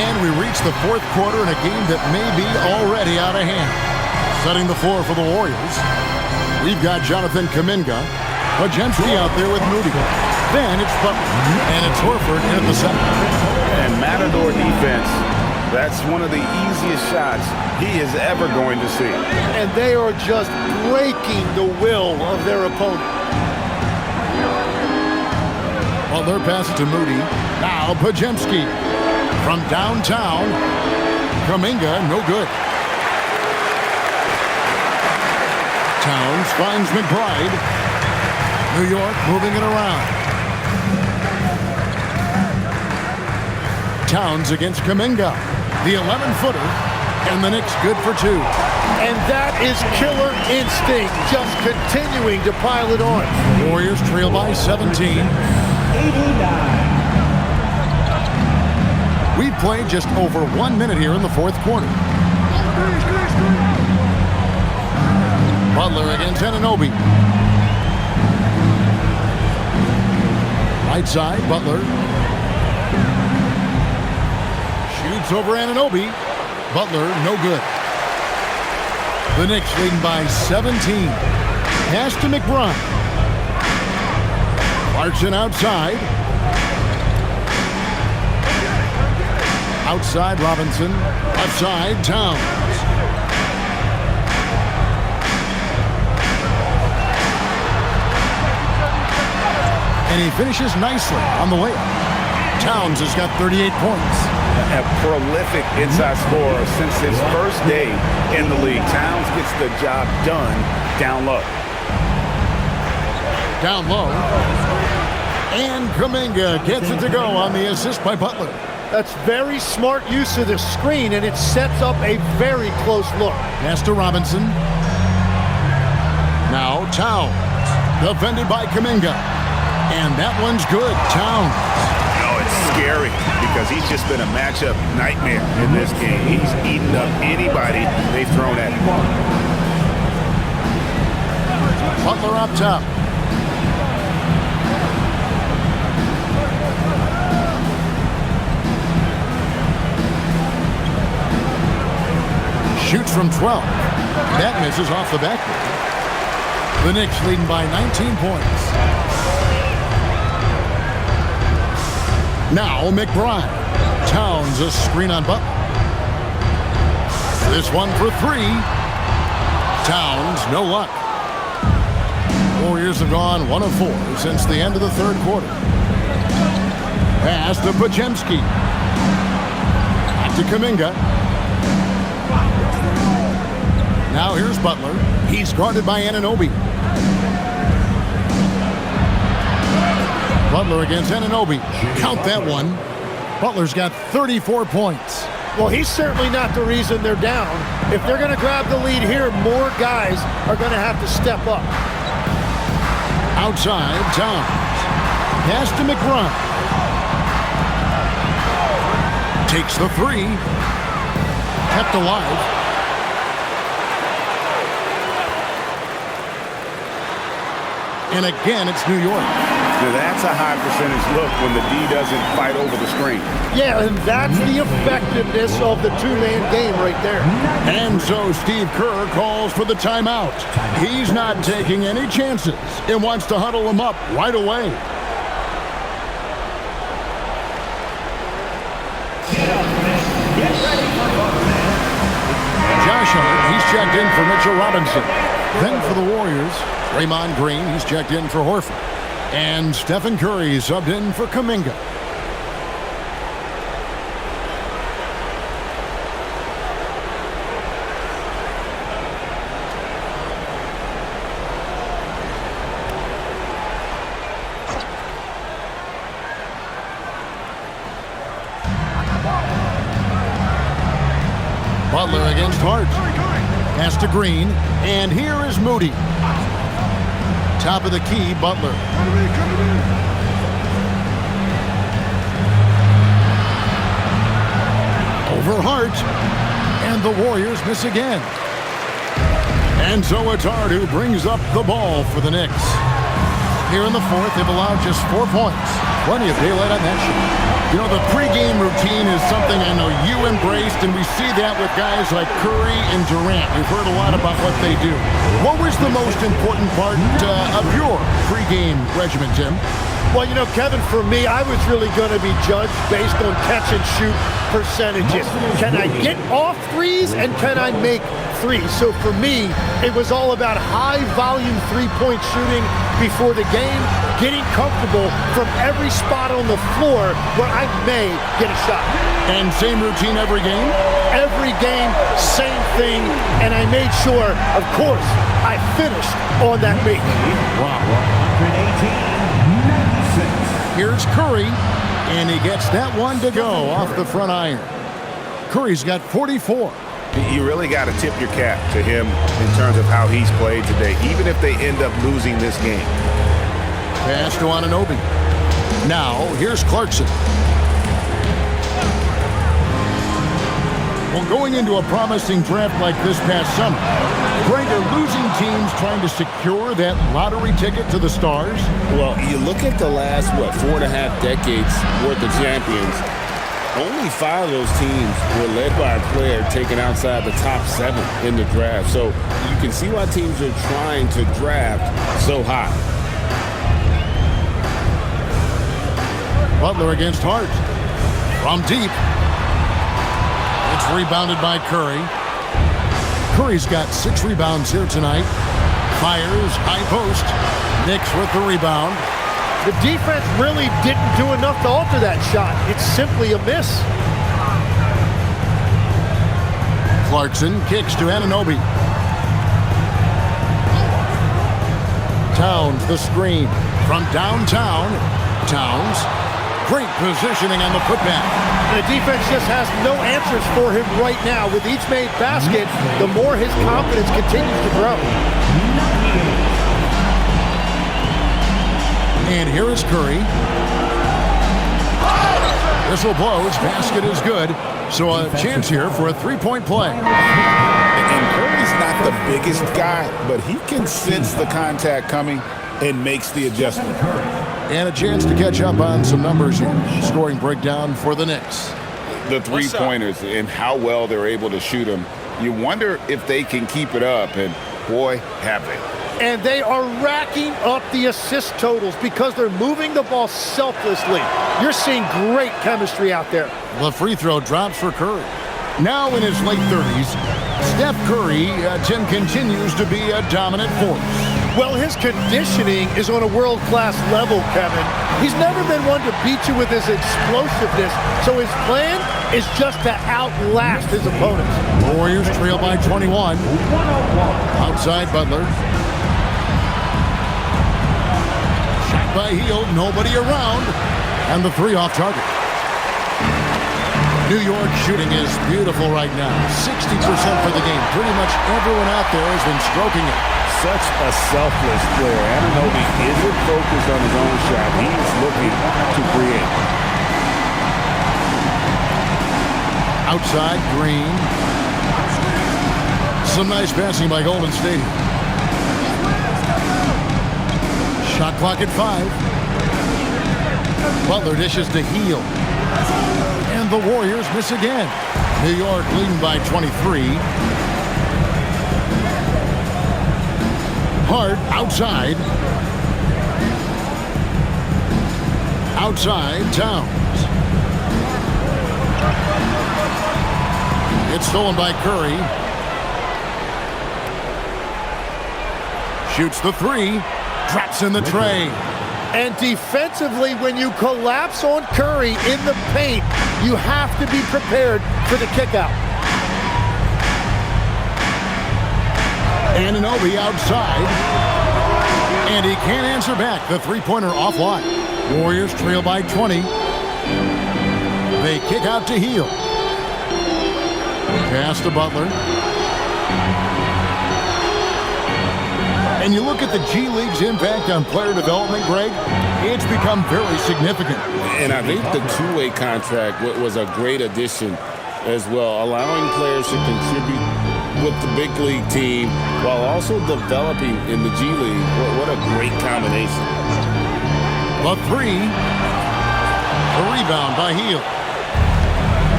And we reach the fourth quarter in a game that may be already out of hand. Setting the floor for the Warriors, we've got Jonathan Kuminga, Pajemski out there with Moody. Then it's Butler, and it's Horford in at the center. And Matador defense, that's one of the easiest shots he is ever going to see. And they are just breaking the will of their opponent. Butler passes to Moody. Now Pajemski from downtown. Kuminga, no good. Towns finds McBride. New York moving it around. Towns against Kuminga. The 11-footer. And the Knicks good for two. And that is killer instinct, just continuing to pile it on. Warriors trail by 17. We've played just over 1 minute here in the fourth quarter. Butler against Anunoby. Right side, Butler. Shoots over Anunoby. Butler, no good. The Knicks leading by 17. Pass to McBride. Clarkson outside. Outside Robinson. Left side Towns. And he finishes nicely on the layup. Towns has got 38 points. A prolific inside scorer since his first day in the league. Towns gets the job done down low. Down low. And Kuminga gets it to go on the assist by Butler. That's very smart use of the screen, and it sets up a very close look. Pass to Robinson. Now Towns. Defended by Kuminga. And that one's good. Towns. Oh, it's scary because he's just been a matchup nightmare in this game. He's eaten up anybody they've thrown at him. Butler up top. Shoots from 12. That misses off the backboard. The Knicks leading by 19 points. Now McBride. Towns a screen on Butler. This one for three. Towns, no luck. Warriors have gone 1 of 4 since the end of the third quarter. Pass to Pajemski. Back to Kuminga. Now here's Butler. He's guarded by Anunoby. Butler against Anunoby. Count that one. Butler's got 34 points. Well, he's certainly not the reason they're down. If they're going to grab the lead here, more guys are going to have to step up. Outside, Towns. Pass to McBride. Takes the three. Kept alive. And again, it's New York. Now that's a high percentage look when the D doesn't fight over the screen. Yeah, and that's the effectiveness of the two-man game right there. And so Steve Kerr calls for the timeout. He's not taking any chances and wants to huddle them up right away. Josh Hart, he's checked in for Mitchell Robinson. Then for the Warriors, Draymond Green, he's checked in for Horford. And Stephen Curry subbed in for Kuminga. Butler against Hart. Pass to Green. And here is Moody. Top of the key, Butler. Over Hart. And the Warriors miss again. And so it's Hart who brings up the ball for the Knicks. Here in the fourth, they've allowed just 4 points. Plenty of daylight on that shot. You know, the pregame routine is something I know you embraced, and we see that with guys like Curry and Durant. We've heard a lot about what they do. What was the most important part of your pregame regimen, Tim? Well, you know, Kevin, for me, I was really going to be judged based on catch-and-shoot percentages. Can I get off threes, and can I make threes? So for me, it was all about high-volume three-point shooting before the game, getting comfortable from every spot on the floor where I may get a shot. And same routine every game? Every game, same thing, and I made sure, of course, I finished on that make. Wow. Here's Curry, and he gets that one to go off the front iron. Curry's got 44. You really got to tip your cap to him in terms of how he's played today, even if they end up losing this game. Pass to Anunoby. Now, here's Clarkson. Well, going into a promising draft like this past summer, Greg, are losing teams trying to secure that lottery ticket to the stars? Well, you look at the last, 4.5 decades worth of champions, only 5 of those teams were led by a player taken outside the top 7 in the draft. So you can see why teams are trying to draft so high. Butler against Hart. From deep. It's rebounded by Curry. Curry's got 6 rebounds here tonight. Fires, high post. Knicks with the rebound. The defense really didn't do enough to alter that shot. It's simply a miss. Clarkson kicks to Anunoby. Towns the screen from downtown. Towns. Great positioning on the putback. The defense just has no answers for him right now. With each made basket, the more his confidence continues to grow. And here is Curry. Whistle blows. Basket is good. So a chance here for a three-point play. And Curry's not the biggest guy, but he can sense the contact coming and makes the adjustment. And a chance to catch up on some numbers here. Scoring breakdown for the Knicks. The three-pointers and how well they're able to shoot them. You wonder if they can keep it up, and boy, have they. And they are racking up the assist totals because they're moving the ball selflessly. You're seeing great chemistry out there. The free throw drops for Curry. Now in his late 30s, Steph Curry, Tim, continues to be a dominant force. Well, his conditioning is on a world-class level, Kevin. He's never been one to beat you with his explosiveness, so his plan is just to outlast his opponents. Warriors trail by 21. Outside Butler. Shot by Hield, nobody around. And the three off target. New York shooting is beautiful right now. 60% for the game. Pretty much everyone out there has been stroking it. Such a selfless player. Anunoby isn't focused on his own shot. He's looking to create. Outside, Green. Some nice passing by Golden State. Shot clock at 5. Butler dishes to Hield. And the Warriors miss again. New York leading by 23. Hart outside. Outside, Towns. It's stolen by Curry. Shoots the three. Drops in the tray. And defensively, when you collapse on Curry in the paint, you have to be prepared for the kickout. Anunoby outside. And he can't answer back. The three-pointer offline. Warriors trail by 20. They kick out to Hield. Pass to Butler. And you look at the G League's impact on player development, Greg, it's become very significant. And I think the two-way contract was a great addition as well, allowing players to contribute with the big league team while also developing in the G League. What a great combination. The three. The rebound by Hield.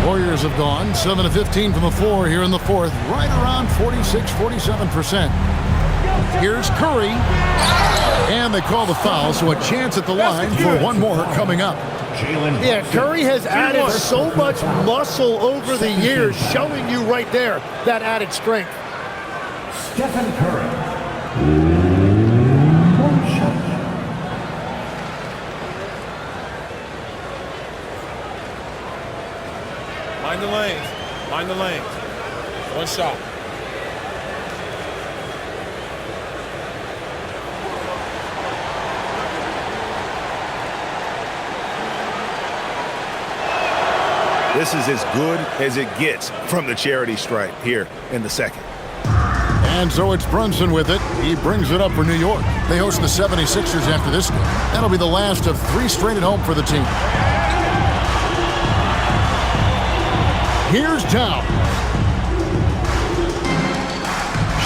Warriors have gone 7 of 15 from the floor here in the fourth, right around 46-47%. Here's Curry. And they call the foul, so a chance at the line for one more coming up. Yeah, Curry has added so much muscle over the years, showing you right there that added strength. Stephen Curry. Mind the lanes. Mind the lanes. One shot. This is as good as it gets from the charity stripe here in the second. And so it's Brunson with it. He brings it up for New York. They host the 76ers after this game. That'll be the last of 3 straight at home for the team. Here's Town.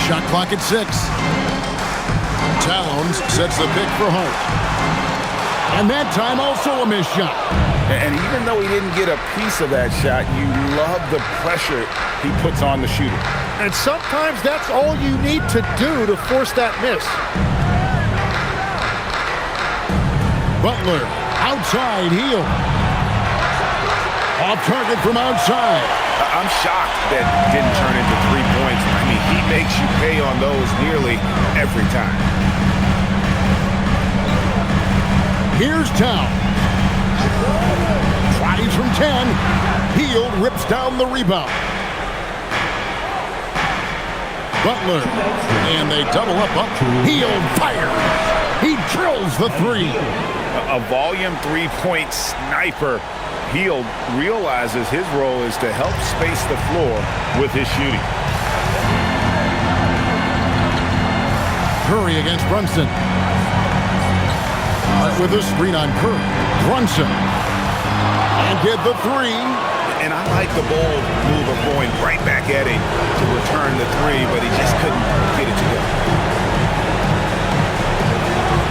Shot clock at 6. Towns sets the pick for Hart. And that time also a missed shot. And even though he didn't get a piece of that shot, you love the pressure he puts on the shooter. And sometimes that's all you need to do to force that miss. Butler, outside, Hield. Off target from outside. I'm shocked that didn't turn into 3 points. I mean, he makes you pay on those nearly every time. Here's Town. Tries from 10. Hield rips down the rebound. Butler. And they double up. Hield fires. He drills the 3. A volume 3-point sniper. Hield realizes his role is to help space the floor with his shooting. Curry against Brunson. With a screen on Curry. Brunson. And get the 3. And I like the bold move of going right back at him to return the 3, but he just couldn't get it together.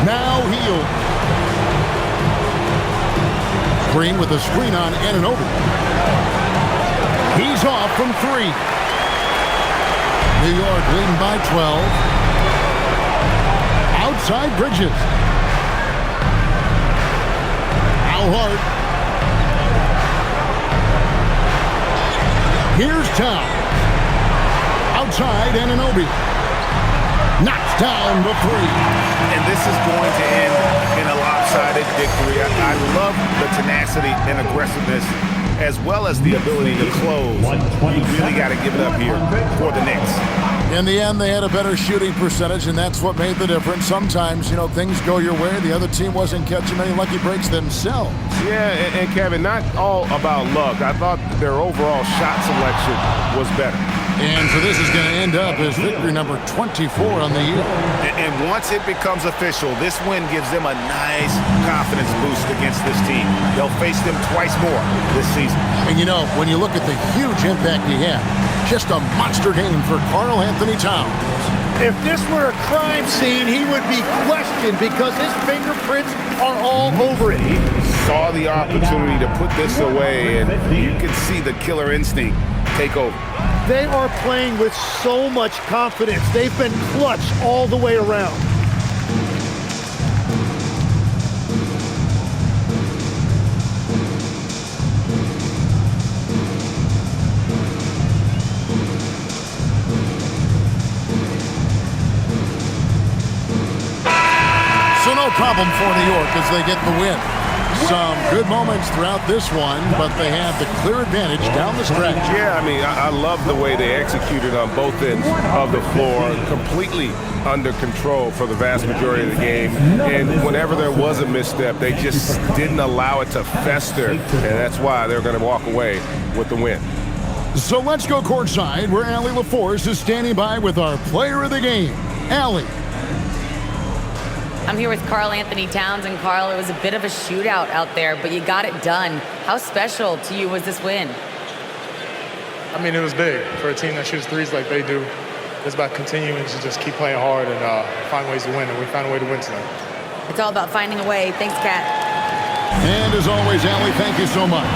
Now Hield. Green with a screen on Anunoby. He's off from 3. New York leading by 12. Outside Bridges. Al Hart. Here's Town. Outside Anunoby. Knocks down the 3. And this is going to end in a lopsided victory. I love the tenacity and aggressiveness as well as the ability to close. You really got to give it up here for the Knicks. In the end, they had a better shooting percentage, and that's what made the difference. Sometimes, things go your way. The other team wasn't catching many lucky breaks themselves. Yeah, and Kevin, not all about luck. I thought their overall shot selection was better. And so this is going to end up as victory number 24 on the year. And once it becomes official, this win gives them a nice confidence boost against this team. They'll face them twice more this season. And when you look at the huge impact he had, just a monster game for Karl Anthony Towns. If this were a crime scene, he would be questioned because his fingerprints are all over it. He saw the opportunity to put this away, and you can see the killer instinct take over. They are playing with so much confidence. They've been clutch all the way around. So no problem for New York as they get the win. Some good moments throughout this one, but they have the clear advantage down the stretch. Yeah, I love the way they executed on both ends of the floor, completely under control for the vast majority of the game. And whenever there was a misstep, they just didn't allow it to fester, and that's why they're going to walk away with the win. So let's go courtside where Allie LaForce is standing by with our player of the game. Allie. I'm here with Karl Anthony Towns, and Karl, it was a bit of a shootout out there, but you got it done. How special to you was this win? I mean, it was big for a team that shoots threes like they do. It's about continuing to just keep playing hard and find ways to win, and we found a way to win tonight. It's all about finding a way. Thanks, Kat. And as always, Allie, thank you so much.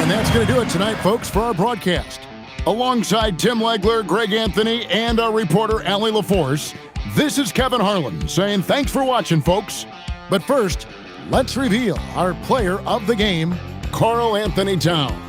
And that's going to do it tonight, folks, for our broadcast. Alongside Tim Legler, Greg Anthony, and our reporter, Allie LaForce, this is Kevin Harlan saying thanks for watching, folks. But first, let's reveal our player of the game, Karl Anthony Towns.